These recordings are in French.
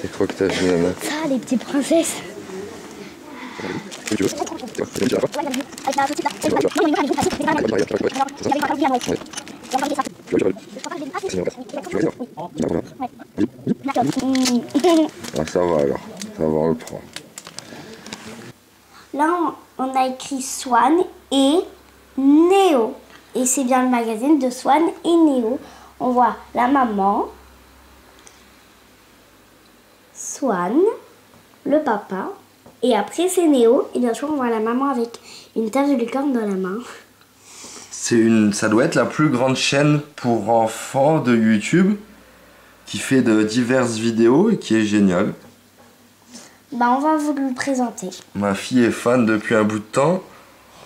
C'est quoi que t'as vu, Nana? Ça, les petites princesses. Tu veux? Ah, ça va alors, ça va, on le prend. Là, on a écrit Swan et Néo. Et c'est bien le magazine de Swan et Néo. On voit la maman, Swan, le papa, et après c'est Néo. Et bien sûr, on voit la maman avec une tasse de licorne dans la main. Ça doit être la plus grande chaîne pour enfants de YouTube qui fait de diverses vidéos et qui est géniale. Bah, on va vous le présenter. Ma fille est fan depuis un bout de temps.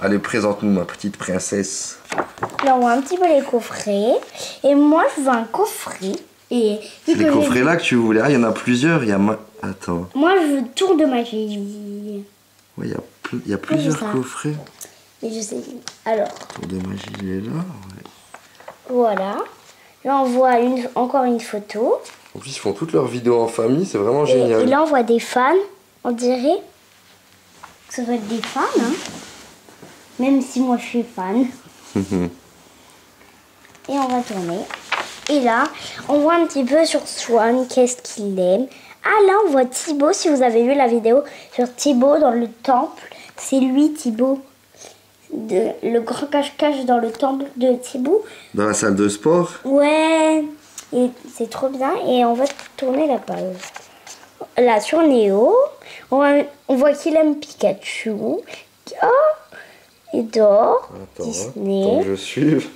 Allez, présente-nous ma petite princesse. Là, on voit un petit peu les coffrets. Et moi, je veux un coffret. Et C'est les coffrets là que tu voulais. Ah, il y en a plusieurs. Attends. Moi, je veux tour de magie. Ouais, il y a plusieurs coffrets. Et je sais. Alors. Tour de magie, il est là. Ouais. Voilà. Là, on voit encore une photo. En plus, ils font toutes leurs vidéos en famille. C'est vraiment génial. Et là, on voit des fans. On dirait que ça doit être des fans. Hein. Même si moi, je suis fan. Et on va tourner. Et là, on voit un petit peu sur Swan, qu'est-ce qu'il aime. Ah, là, on voit Thibaut, si vous avez vu la vidéo sur Thibaut dans le temple. C'est lui, Thibaut. Le grand cache-cache dans le temple de Thibaut. Dans la salle de sport. Ouais, et c'est trop bien. Et on va tourner la page. Là, sur Néo, on voit qu'il aime Pikachu. Oh, il dort. Attends, Disney. Attends que je suive.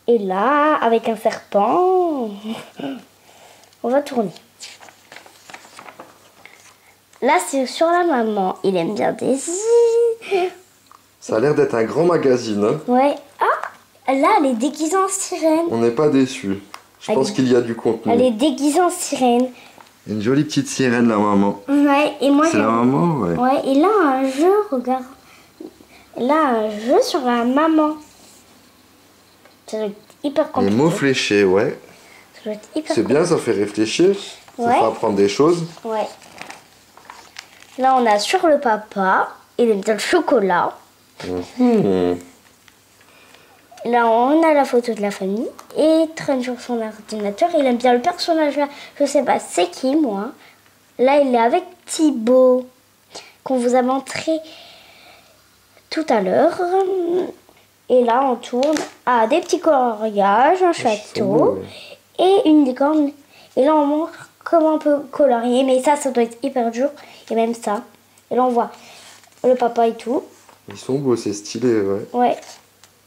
Et là, avec un serpent, on va tourner. Là, c'est sur la maman. Il aime bien Daisy. Ça a l'air d'être un grand magazine. Hein. Ouais. Ah, là, elle est déguisée en sirène. On n'est pas déçus. Je pense qu'il y a du contenu. Elle est déguisée en sirène. Une jolie petite sirène, la maman. Ouais, et moi... C'est la maman, ouais. Ouais, et là, un jeu, regarde. Là, un jeu sur la maman. Ça doit être hyper compliqué. Les mots fléchés, ouais. Ça doit être hyper C'est bien, ça fait réfléchir. Ça fait apprendre des choses. Ouais. Là, on a sur le papa. Il aime bien le chocolat. Là, on a la photo de la famille. Et il traîne sur son ordinateur. Il aime bien le personnage là. Je sais pas c'est qui, moi. Là, il est avec Thibaut. Qu'on vous a montré tout à l'heure. Et là, on tourne à des petits coloriages, un château et une licorne. Et là, on montre comment on peut colorier. Mais ça doit être hyper dur. Et même ça. Et là, on voit le papa et tout. Ils sont beaux, c'est stylé, ouais. Ouais.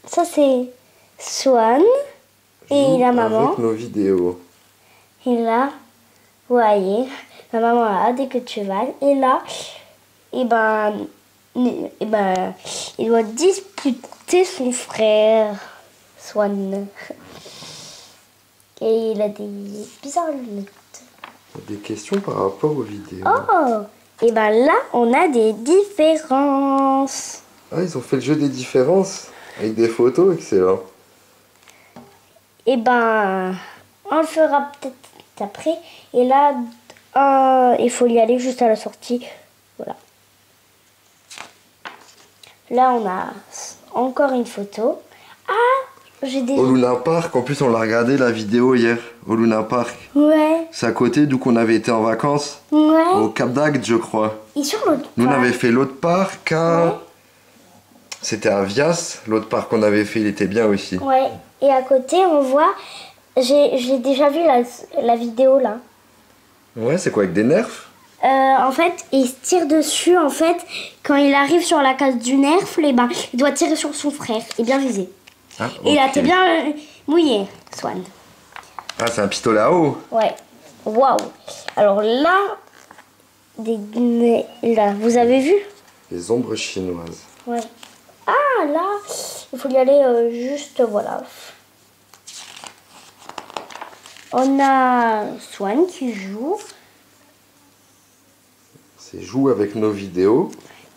Ça, c'est Swan et la maman. Avec nos vidéos. Et là, vous voyez, la maman là, dès que tu vas. Et là, il doit disputer son frère, Swan. Et il a des bizarres lunettes. Des questions par rapport aux vidéos. Oh! Et là, on a des différences. Ah, ils ont fait le jeu des différences avec des photos, excellent. Et on le fera peut-être après. Et là, il faut y aller juste à la sortie. Voilà. Là, on a encore une photo. Ah, j'ai des... Au Luna Park, en plus on l'a regardé la vidéo hier, au Luna Park. Ouais. C'est à côté d'où qu'on avait été en vacances. Ouais. Au Cap d'Agde, je crois. Et sur l'autre parc. Nous, on avait fait l'autre parc à... Ouais. C'était à Vias, l'autre parc qu'on avait fait, il était bien aussi. Ouais, et à côté, on voit... J'ai déjà vu la vidéo, là. Ouais, c'est quoi, avec des nerfs? En fait, il se tire dessus, en fait. Quand il arrive sur la case du nerf, il doit tirer sur son frère et bien viser. Ah, Et là, t'es bien mouillé, Swan. Ah, c'est un pistolet à eau. Ouais. Waouh. Alors là, là, vous avez vu? Les ombres chinoises. Ouais. Ah, là, il faut y aller juste, voilà. On a Swan qui joue. C'est joue avec nos vidéos.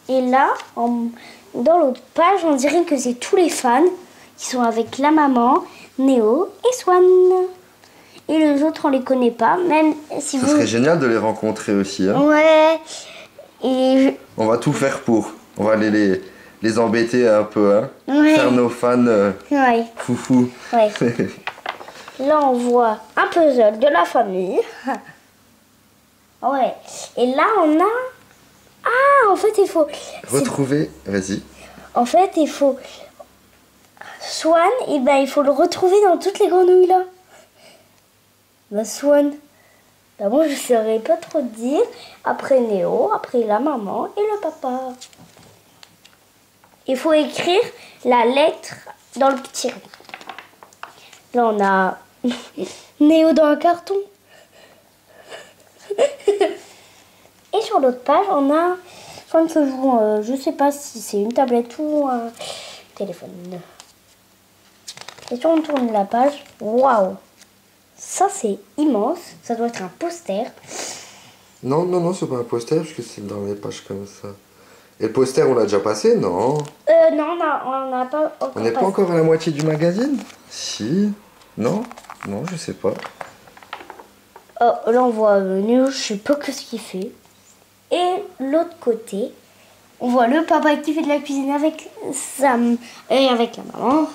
Et là, dans l'autre page, on dirait que c'est tous les fans qui sont avec la maman, Néo et Swan. Et les autres, on les connaît pas. Même si Ça vous... serait génial de les rencontrer aussi. Hein. Ouais. Et On va tout faire pour. On va aller les embêter un peu. Hein. Ouais. Faire nos fans ouais. foufou. Ouais. Là, on voit un puzzle de la famille. Ouais. Et là, on a... Ah, en fait, il faut... Retrouver, vas-y. En fait, il faut... Swan, et ben, il faut le retrouver dans toutes les grenouilles, là. Ben, Swan. Ben, moi, je ne saurais pas trop dire. Après Néo, après la maman et le papa. Il faut écrire la lettre dans le petit rond. Là, on a Néo dans un carton. Et sur l'autre page, on a Swan se joue, je sais pas si c'est une tablette ou un téléphone. Et si on tourne la page, waouh! Ça, c'est immense. Ça doit être un poster. Non, non, non, c'est pas un poster parce que c'est dans les pages comme ça. Et le poster, on l'a déjà passé, non? Non, on n'a pas encore On n'est pas passé. encore à la moitié du magazine? Si? Non? Non, je sais pas. Oh, là, on voit Néo, je sais pas ce qu'il fait. Et l'autre côté, on voit le papa qui fait de la cuisine avec Sam et avec la maman.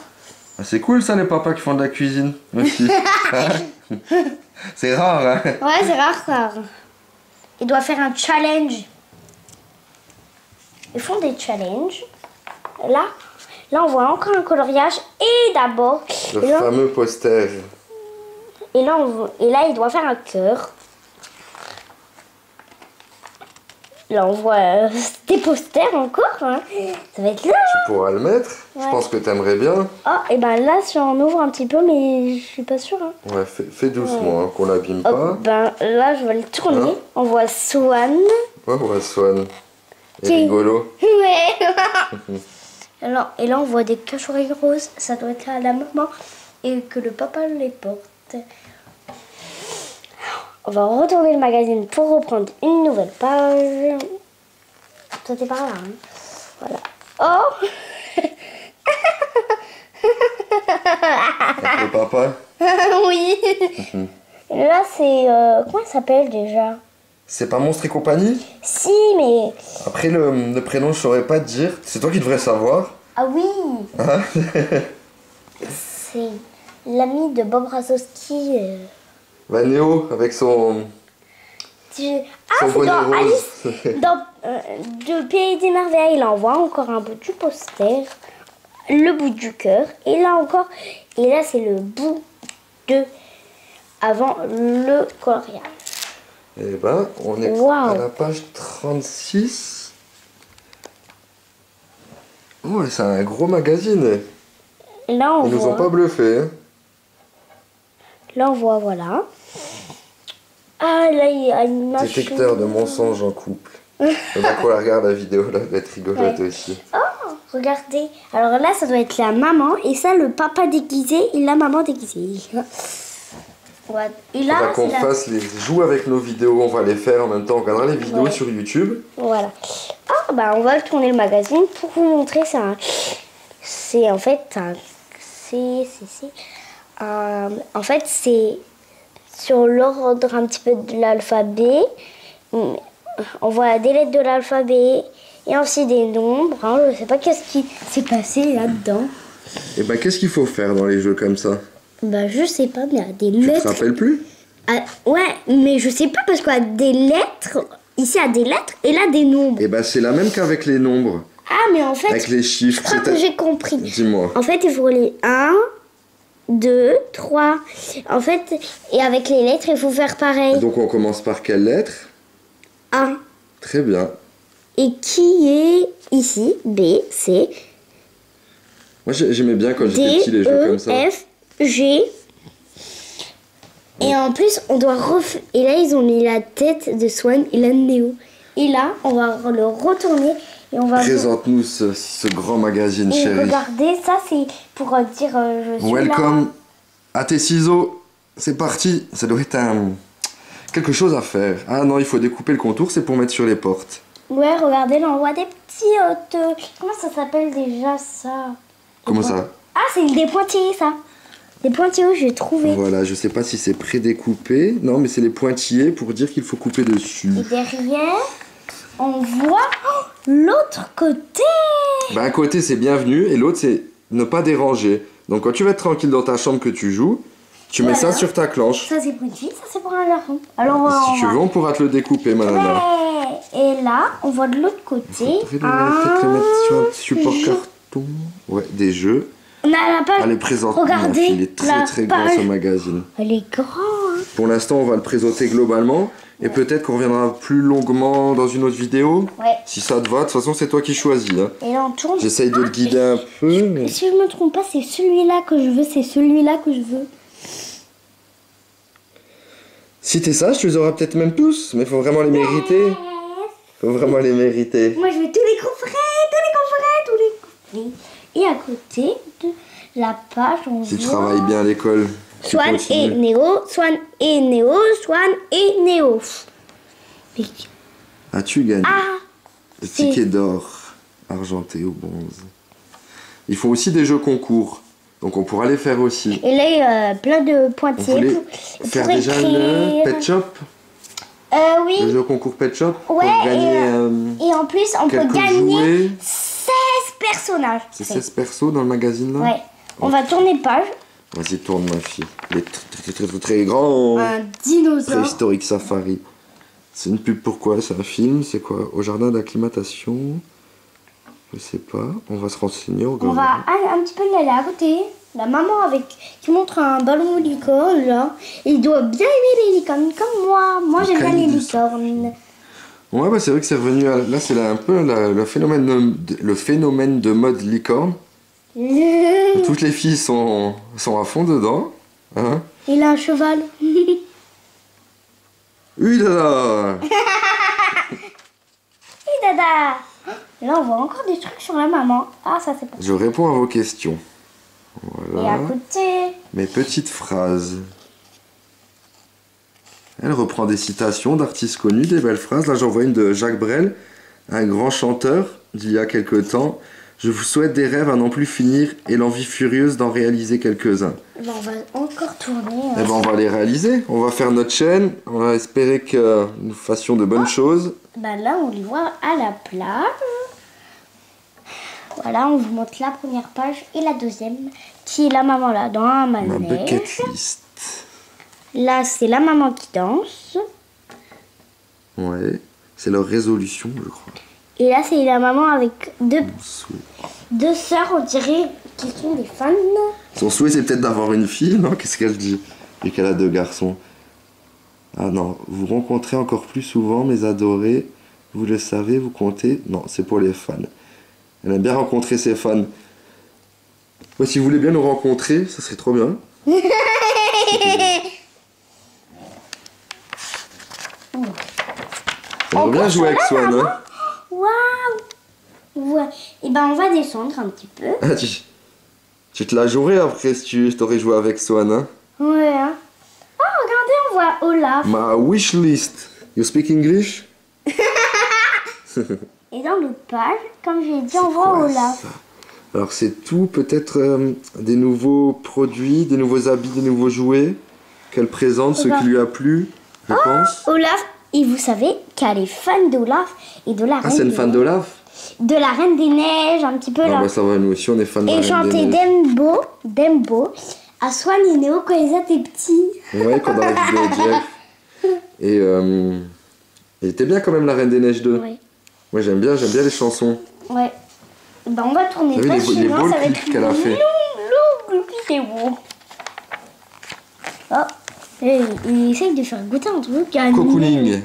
Ah, c'est cool ça, les papas qui font de la cuisine aussi. Hein. C'est rare, hein? Ouais, c'est rare. Il doit faire un challenge. Ils font des challenges. Là, on voit encore un coloriage. Et d'abord... Le fameux poster. Et là, il doit faire un cœur. Là, on voit des posters encore. Hein. Ça va être là. Tu pourras le mettre. Ouais. Je pense que t'aimerais bien. Oh, et ben là, si on ouvre un petit peu, mais je suis pas sûre. Hein. Ouais, fais doucement, hein, qu'on l'abîme Oh, pas. ben là, je vais le tourner. Hein? On voit Swan. Ouais, ouais, Swan. Et Qui- rigolo. Ouais. Alors, et là, on voit des cache-oreilles roses. Ça doit être à la maman. Et que le papa les porte. On va retourner le magazine pour reprendre une nouvelle page. Toi, t'es par là. Hein. Voilà. Oh. Avec le papa. Oui. Et là, c'est... comment il s'appelle déjà? C'est pas Monstre et compagnie? Si, mais... Après, le prénom, je saurais pas te dire. C'est toi qui devrais savoir. Ah oui. Hein? C'est l'ami de Bob Razowski. Bah, Néo, avec son Ah, c'est bonnet dans rose. Alice, dans de Pays des Merveilles. Là, on voit encore un bout du poster, le bout du cœur, et là encore, et là, c'est le bout de avant le coloriage. Et ben, on est Wow. à la page 36. Oh, c'est un gros magazine. Et là, on Ils nous voit, ont pas bluffé. Hein. là, on voit, voilà. Ah, là, il y a une machine. Détecteur de mensonges en couple. Donc, on regarde la vidéo, là, elle va être rigolote Ouais. aussi. Oh, regardez. Alors là, ça doit être la maman, et ça, le papa déguisé et la maman déguisée. Ouais. Et On là, va qu'on c'est la... fasse les jouer avec nos vidéos, on va les faire en même temps, on regardera les vidéos Ouais. sur YouTube. Voilà. Ah, bah, on va tourner le magazine pour vous montrer ça. C'est en fait un... en fait, c'est sur l'ordre un petit peu de l'alphabet. On voit des lettres de l'alphabet et aussi des nombres. Hein. Je ne sais pas qu'est-ce qui s'est passé là-dedans. Et ben, qu'est-ce qu'il faut faire dans les jeux comme ça? Bah, je sais pas, mais il y a des Tu te lettres. rappelles plus? Ah, ouais, mais je sais pas parce qu'il y a des lettres. Ici, il y a des lettres et là, des nombres. Et ben, c'est la même qu'avec les nombres, Ah, mais en fait, avec les je chiffres. crois que j'ai compris. Dis-moi. En fait, il faut les 1, 2, 3. En fait, et avec les lettres, il faut faire pareil. Donc, on commence par quelle lettre? 1. Très bien. Et qui est ici? B, C, Moi, j'aimais bien quand j'étais D, petit les jeux E, comme ça. F, G. Et en plus, on doit Et là, ils ont mis la tête de Swan et la de Néo. Et là, on va le retourner et on va... Présente-nous ce grand magazine, Et chérie. regardez, ça c'est pour dire je suis Welcome à tes ciseaux. C'est parti. Ça doit être quelque chose à faire. Ah non, il faut découper le contour, c'est pour mettre sur les portes. là. Ouais, regardez, là on voit des petits... Comment ça s'appelle déjà ça? Comment ça? Ah, c'est des pointillés ça. Les pointillés, j'ai trouvé. Voilà, je sais pas si c'est prédécoupé. Non, mais c'est les pointillés pour dire qu'il faut couper dessus. Et derrière, on voit l'autre côté. Un côté, c'est bienvenu et l'autre, c'est ne pas déranger. Donc, quand tu vas être tranquille dans ta chambre que tu joues, tu mets ça sur ta clanche. Ça, c'est pointillé, ça, c'est pour un garçon. Alors, si tu veux, on pourra te le découper, ma nana. Ouais. Et là, on voit de l'autre côté. Peut-être le mettre sur un support carton. Ouais, des jeux. On a la page. Allez, présente. Regardez, Il est très grand ce magazine. Elle est grande. Hein. Pour l'instant, on va le présenter globalement. Et peut-être qu'on reviendra plus longuement dans une autre vidéo. Ouais. Si ça te va, de toute façon, c'est toi qui choisis. Hein. Et là, on tourne. J'essaye de le guider un peu. Mais... Si je me trompe pas, c'est celui-là que je veux. C'est celui-là que je veux. Si t'es sage, tu les auras peut-être même tous. Mais il faut vraiment les mériter. Faut vraiment les mériter. Moi, je veux tous les coffrets. Et à côté de la page, on Si voit... tu travailles bien à l'école. Swan et Néo, Swan et Néo, Swan et Néo. As-tu gagné le c'est- ticket d'or argenté ou bronze? Ils font aussi des jeux concours. Donc on pourra les faire aussi. Et là, il y a plein de On pointillés voulait pour faire déjà le écrire. Pet Shop. Oui. Le jeu concours Pet Shop. Ouais, pour gagner et en plus, on peut quelques gagner jouets. 16 personnages. C'est 16 persos dans le magazine là. Ouais. On va tourner page. Vas-y, tourne ma fille. Il est très grand. Un dinosaure. Préhistorique Safari. C'est une pub pour quoi? C'est un film? C'est quoi? Au jardin d'acclimatation? Je sais pas. On va se renseigner. On va un petit peu y aller à côté. La maman qui montre un ballon de licorne là. Il doit bien aimer les licornes comme moi. Moi j'aime bien les licornes. Ouais, bah c'est vrai que c'est revenu. Là, c'est un peu le phénomène de mode licorne. Toutes les filles sont à fond dedans. Hein? Il a un cheval. Oui, là. Et dada. Là on voit encore des trucs sur la maman. Ah ça c'est pas. Je réponds à vos questions. Et Voilà. à côté. Mes petites phrases. Elle reprend des citations d'artistes connus, des belles phrases. Là, j'en vois une de Jacques Brel, un grand chanteur d'il y a quelque temps. Je vous souhaite des rêves à n'en plus finir et l'envie furieuse d'en réaliser quelques-uns. Ben, on va encore tourner. Eh ben, on va les réaliser. On va faire notre chaîne. On va espérer que nous fassions de bonnes choses. Ben là on les voit à la plage. Voilà, on vous montre la première page et la deuxième, qui est la maman là dans un Ma manège. bucket list. Là, c'est la maman qui danse. Ouais. C'est leur résolution, je crois. Et là, c'est la maman avec deux Souhait. sœurs, on dirait, qui sont des fans. Son souhait, c'est peut-être d'avoir une fille, non? Qu'est-ce qu'elle dit? Et qu'elle a 2 garçons. Ah non, vous rencontrez encore plus souvent, mes adorés. Vous le savez, vous comptez. Non, c'est pour les fans. Elle aime bien rencontrer ses fans. Ouais, si vous voulez bien nous rencontrer, ça serait trop bien. On va bien jouer avec Swan, hein? Waouh! Ouais. Et ben, on va descendre un petit peu. Ah, tu te la jouerais après si tu t'aurais joué avec Swan, hein? Ouais. Hein. Oh, regardez, on voit Olaf. Ma wish list. You speak English? Et dans l'autre page, comme j'ai dit, on voit Ouais, Olaf. ça. Alors c'est tout, peut-être des nouveaux produits, des nouveaux habits, des nouveaux jouets qu'elle présente, ce qui lui a plu, je pense. Olaf, et vous savez qu'elle est fan d'Olaf et de la Reine Ah, c'est une des fan Neiges. d'Olaf? De la Reine des Neiges, un petit peu Ah là. bah ça va, nous aussi on est fan de la Et Reine des chanter Neiges. Dembo à Swan et Néo quand ils étaient petits. Ouais, quand dans la vidéo Jeff. Et elle était bien quand même la Reine des Neiges 2. Ouais. Moi j'aime bien les chansons. Ouais. Ben on va tourner T'as vu pas les sinon beaux ça va clips être qu'elle a fait? long vidéo. Oh, et il essaye de faire goûter un truc à Cocooning.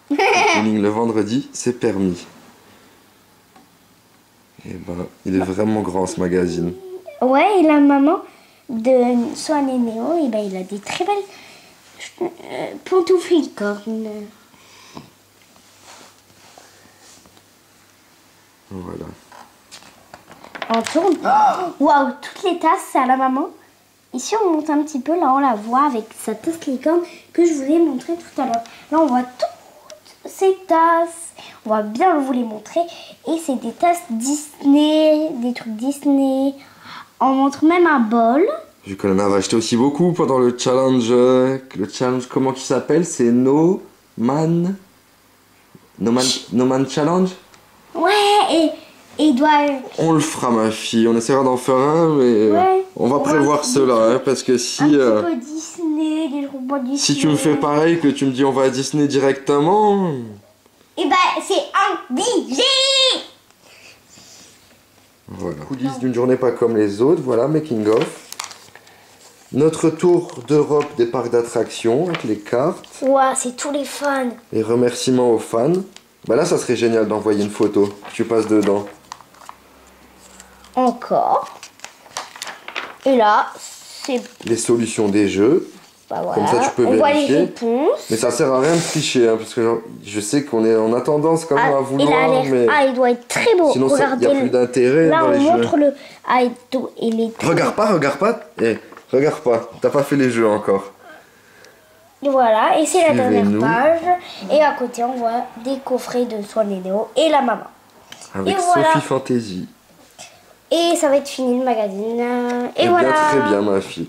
Cocooning le vendredi, c'est permis. Et ben, il est vraiment grand ce magazine. Ouais, et la maman de Swan et Néo, et ben il a des très belles pantoufles licornes. Voilà. On tourne. Waouh, toutes les tasses, c'est à la maman. Ici, on monte un petit peu. Là, on la voit avec sa tasse licorne que je vous ai montré tout à l'heure. Là, on voit toutes ces tasses. On va bien vous les montrer. Et c'est des tasses Disney, des trucs Disney. On montre même un bol. Vu qu'on en avait acheté aussi beaucoup pendant le challenge. Le challenge, comment il s'appelle? C'est No Man Challenge? Ouais, et il doit... On le fera, ma fille. On essaiera d'en faire un, mais Ouais. on va prévoir cela, hein, parce que si... Un petit peu Disney, des robots Disney. Si tu me fais pareil, que tu me dis on va à Disney directement... Et bah, c'est obligé. Voilà. Coulisses d'une journée pas comme les autres, voilà, making of. Notre tour d'Europe des parcs d'attractions avec les cartes. Ouais, c'est tous les fans. Les remerciements aux fans. Bah là, ça serait génial d'envoyer une photo. Tu passes dedans. Encore. Et là, c'est... Les solutions des jeux. Bah voilà. Comme ça, tu peux on voit les vérifier. réponses. Mais ça sert à rien de tricher, hein, parce que genre, je sais on a tendance quand même à il a vouloir, l'air... mais Ah, il doit être très beau. sinon il Regardez. n'y a plus d'intérêt Là, dans on les jeux. montre le... Ah, il est très Regarde pas. Eh, regarde pas. T'as pas fait les jeux encore. Voilà, et c'est la dernière Suivez-nous. page. Et à côté, on voit des coffrets de Swan et Néo et la maman. Avec Et voilà. Sophie Fantasy. Et ça va être fini le magazine. Et Eh voilà. bien, très bien, ma fille.